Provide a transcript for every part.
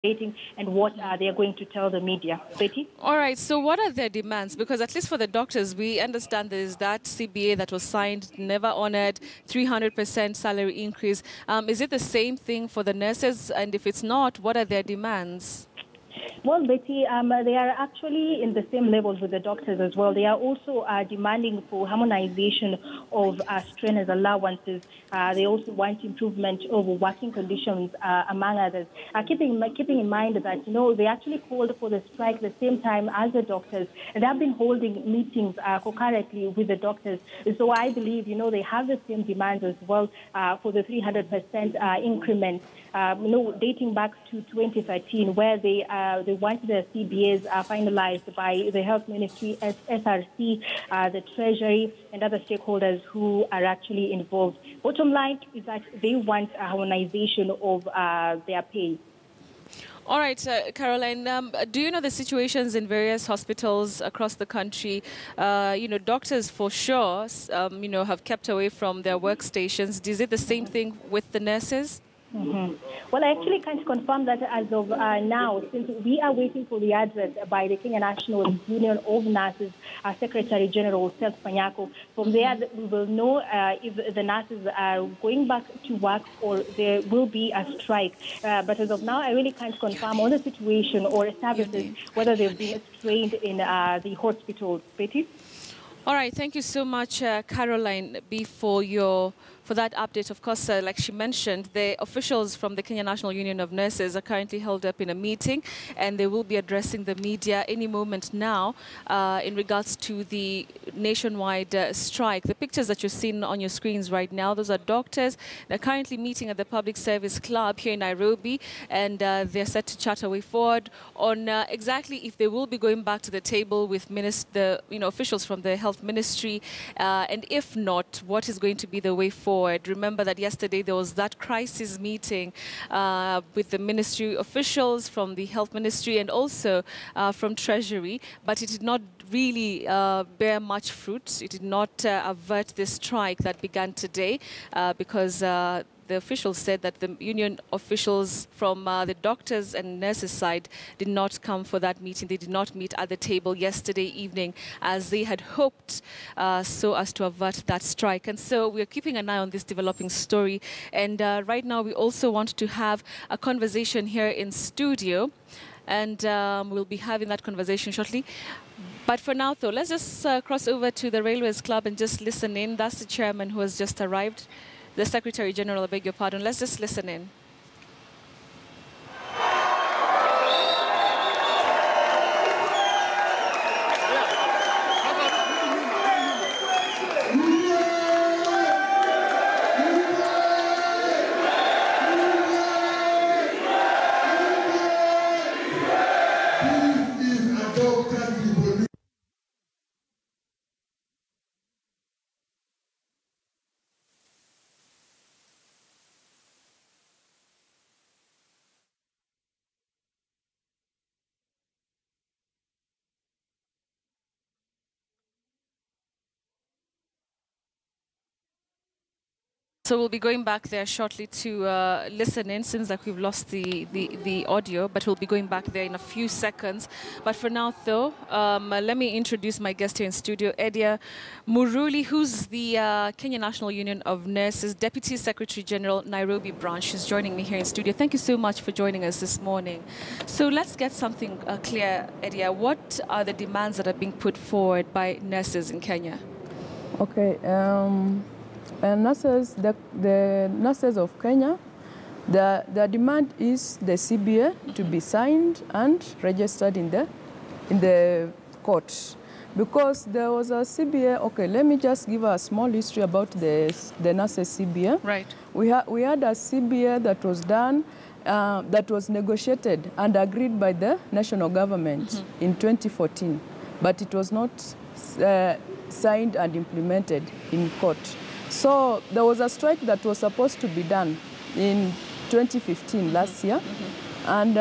and what they are going to tell the media. Betty? All right, so what are their demands? Because at least for the doctors, we understand there is that CBA that was signed, never honored, 300% salary increase. Is it the same thing for the nurses? And if it's not, what are their demands? Well, Betty, they are actually in the same levels with the doctors as well. They are also demanding for harmonization of trainers' allowances. They also want improvement of working conditions, among others. Keeping in mind that, they actually called for the strike the same time as the doctors. And they have been holding meetings concurrently with the doctors. So I believe, they have the same demands as well for the 300% increment. Dating back to 2013, where they wanted the CBAs finalized by the Health Ministry, SRC, the Treasury, and other stakeholders who are actually involved. Bottom line is that they want a harmonization of their pay. All right, Caroline, do you know the situations in various hospitals across the country? Doctors for sure, have kept away from their workstations. Is it the same thing with the nurses? Mm-hmm. Well, I actually can't confirm that as of now, since we are waiting for the address by the Kenya National Union of Nurses Secretary General Seth Panyako. From there, we will know if the nurses are going back to work or there will be a strike. But as of now, I really can't confirm on the situation or services, whether they've been trained in the hospitals. Betty? All right, thank you so much, Caroline B, for that update. Of course, like she mentioned, the officials from the Kenya National Union of Nurses are currently held up in a meeting, and they will be addressing the media any moment now in regards to the nationwide strike. The pictures that you're seeing on your screens right now, those are doctors. They're currently meeting at the Public Service Club here in Nairobi, and they're set to chat a way forward on exactly if they will be going back to the table with the officials from the Health Ministry, and if not, what is going to be the way forward. Remember that yesterday there was that crisis meeting with the ministry officials from the Health Ministry and also from Treasury, but it did not really bear much fruit. It did not avert the strike that began today because the officials said that the union officials from the doctors and nurses side did not come for that meeting. They did not meet at the table yesterday evening as they had hoped so as to avert that strike. And so we're keeping an eye on this developing story. And right now we also want to have a conversation here in studio. And we'll be having that conversation shortly. But for now, though, let's just cross over to the Railways Club and just listen in. That's the chairman who has just arrived. The Secretary General, I beg your pardon. Let's just listen in. So we'll be going back there shortly to listen in. Seems like we've lost the audio, but we'll be going back there in a few seconds. But for now, though, let me introduce my guest here in studio, Edia Muruli, who's the Kenya National Union of Nurses Deputy Secretary General, Nairobi branch. She's joining me here in studio. Thank you so much for joining us this morning. So let's get something clear, Edia. What are the demands that are being put forward by nurses in Kenya? Okay. Nurses, the nurses of Kenya, the demand is the CBA to be signed and registered in the court. Because there was a CBA, okay, let me just give a small history about the nurses CBA. Right. We had a CBA that was done, that was negotiated and agreed by the national government in 2014, but it was not signed and implemented in court. So there was a strike that was supposed to be done in 2015, last year, and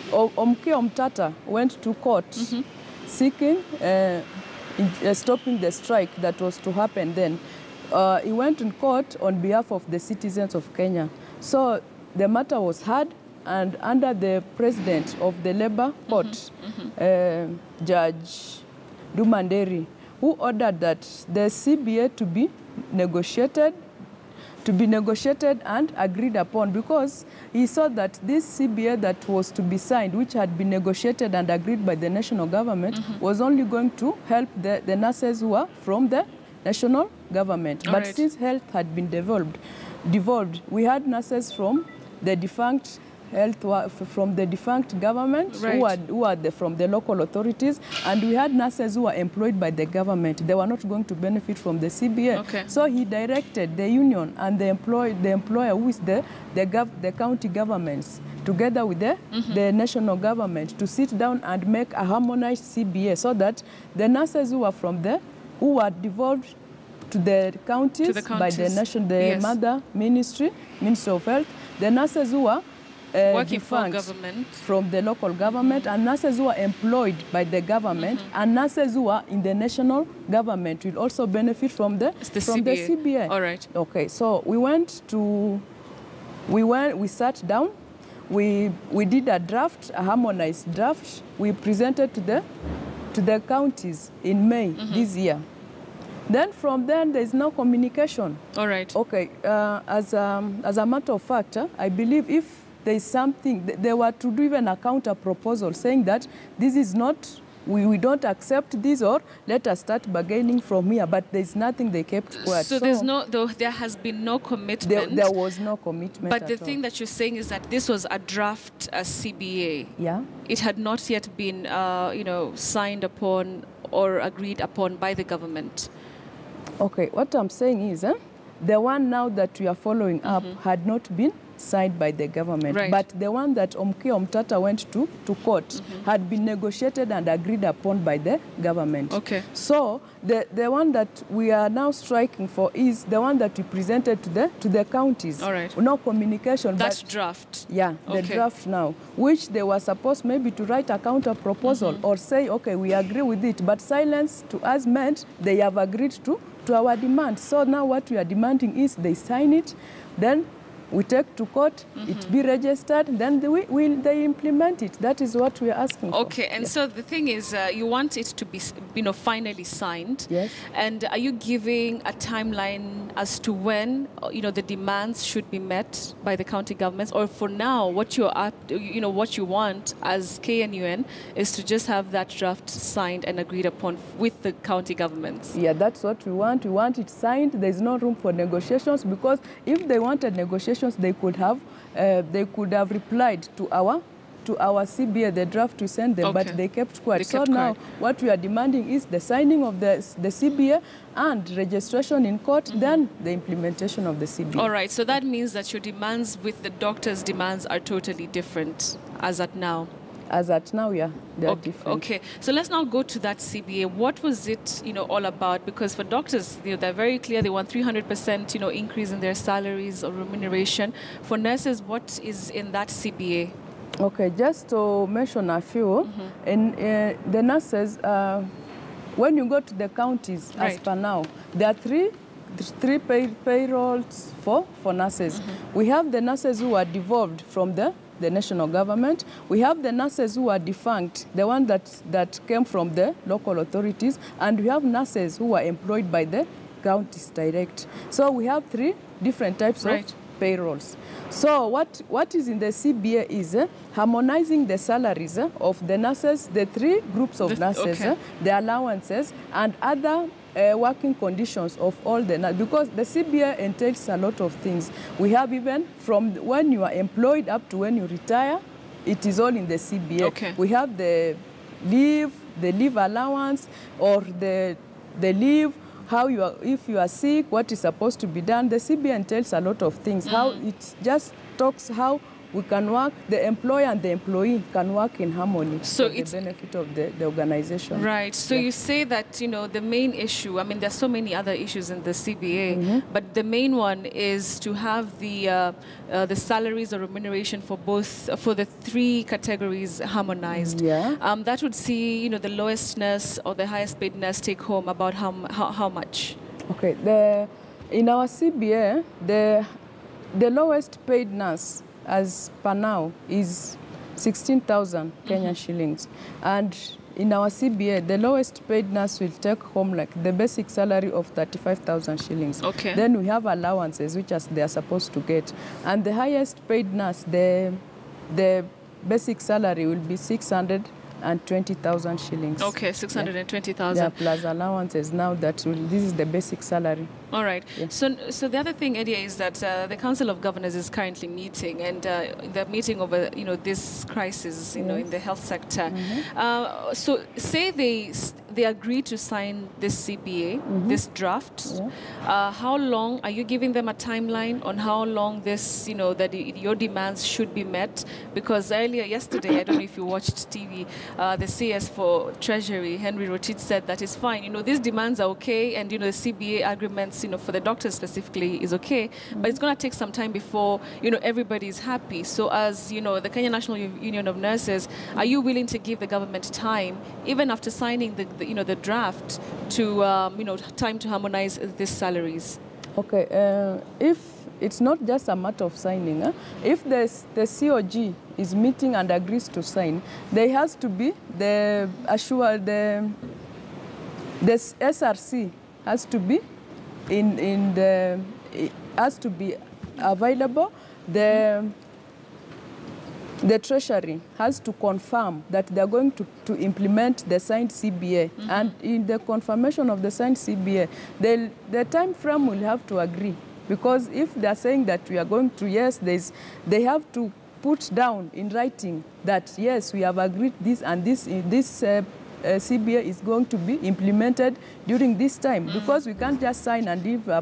Omke Omtata went to court seeking stopping the strike that was to happen then. He went in court on behalf of the citizens of Kenya. So the matter was heard and under the president of the Labour Court, Judge Dumanderi, who ordered that the CBA to be negotiated and agreed upon, because he saw that this CBA that was to be signed, which had been negotiated and agreed by the national government, was only going to help the nurses who are from the national government. But since health had been devolved, we had nurses from the defunct government, who are from the local authorities, and we had nurses who were employed by the government. They were not going to benefit from the CBA. So he directed the union and the employer, who is the county governments, together with the national government, to sit down and make a harmonized CBA, so that the nurses who were devolved to the counties, by the mother Ministry of Health, the nurses who were working for government from the local government, and nurses who are employed by the government, and nurses who are in the national government will also benefit from the CBA. All right. Okay, so we sat down, we did a draft, a harmonized draft. We presented to the counties in May this year. Then from then, there is no communication. All right. Okay, as a matter of fact, I believe if there is something, they were to do even a counter proposal saying that this is not, we don't accept this, or let us start bargaining from here. But there is nothing, they kept quiet. So there has been no commitment. There was no commitment. But the thing that you're saying is that this was a draft CBA. Yeah. It had not yet been, signed upon or agreed upon by the government. Okay, what I'm saying is, the one now that we are following up had not been signed by the government. Right. But the one that Omtata went to court had been negotiated and agreed upon by the government. Okay. So the one that we are now striking for is the one that we presented to the counties. All right. No communication. That's draft. Yeah, the draft now, which they were supposed maybe to write a counter proposal or say, okay, we agree with it. But silence to us meant they have agreed to our demand. So now what we are demanding is they sign it, then we take to court, it be registered, then they implement it. That is what we are asking for. Okay, and so the thing is, you want it to be, finally signed. Yes. And are you giving a timeline as to when, the demands should be met by the county governments? Or for now, what what you want as KNUN is to just have that draft signed and agreed upon with the county governments? Yeah, that's what we want. We want it signed. There's no room for negotiations, because if they wanted negotiations, they could have replied to our CBA, the draft we sent them, but they kept quiet. Now what we are demanding is the signing of the CBA and registration in court, then the implementation of the CBA. All right, so that means that your demands with the doctors' demands are totally different as at now. As at now, yeah, they are different. Okay, so let's now go to that CBA. What was it, all about? Because for doctors, they're very clear. They want 300%, increase in their salaries or remuneration. For nurses, what is in that CBA? Okay, just to mention a few, in the nurses, when you go to the counties, as per now, there are three payrolls for nurses. We have the nurses who are devolved from the national government. We have the nurses who are defunct, the one that came from the local authorities, and we have nurses who are employed by the counties direct. So we have three different types of payrolls. So what is in the CBA is harmonizing the salaries of the nurses, the three groups of nurses, the allowances, and other working conditions of all the nurses, because the CBA entails a lot of things. We have even from when you are employed up to when you retire, it is all in the CBA. Okay. We have the leave allowance, or the leave, how you are, if you are sick, what is supposed to be done. The CBA entails a lot of things. How it just talks how we can work, the employer and the employee can work in harmony for the benefit of the organization. Right. So you say that, the main issue, I mean, there's so many other issues in the CBA, but the main one is to have the salaries or remuneration for the three categories harmonized. Yeah. That would see, the lowest nurse or the highest paid nurse take home about how much? Okay. In our CBA, the lowest paid nurse as per now is 16,000 Kenyan shillings. And in our CBA, the lowest paid nurse will take home like the basic salary of 35,000 shillings. Okay. Then we have allowances, which they are supposed to get. And the highest paid nurse, the basic salary will be 620,000 shillings. Okay, 620,000. Yeah, plus allowances. Now this is the basic salary. All right. Yeah. So the other thing, Eddie, is that the Council of Governors is currently meeting, and they're meeting over this crisis, in the health sector. So say they agree to sign this CBA, this draft. Yeah. How long are you giving them a timeline on how long this, that your demands should be met? Because earlier yesterday, I don't know if you watched TV, the CS for Treasury, Henry Rotich, said that it's fine. These demands are okay, and the CBA agreements, for the doctors specifically, is okay, but it's going to take some time before everybody is happy. So as the Kenya National Union of Nurses, are you willing to give the government time, even after signing the draft, to time to harmonize these salaries? Okay, if it's not just a matter of signing, if the COG is meeting and agrees to sign, there has to be the SRC has to be has to be available. The Treasury has to confirm that they are going to implement the signed CBA. And in the confirmation of the signed CBA, the time frame will have to agree. Because if they are saying that we are going to, yes, they have to put down in writing that, yes, we have agreed this, and this CBA is going to be implemented during this time. Because we can't just sign and leave a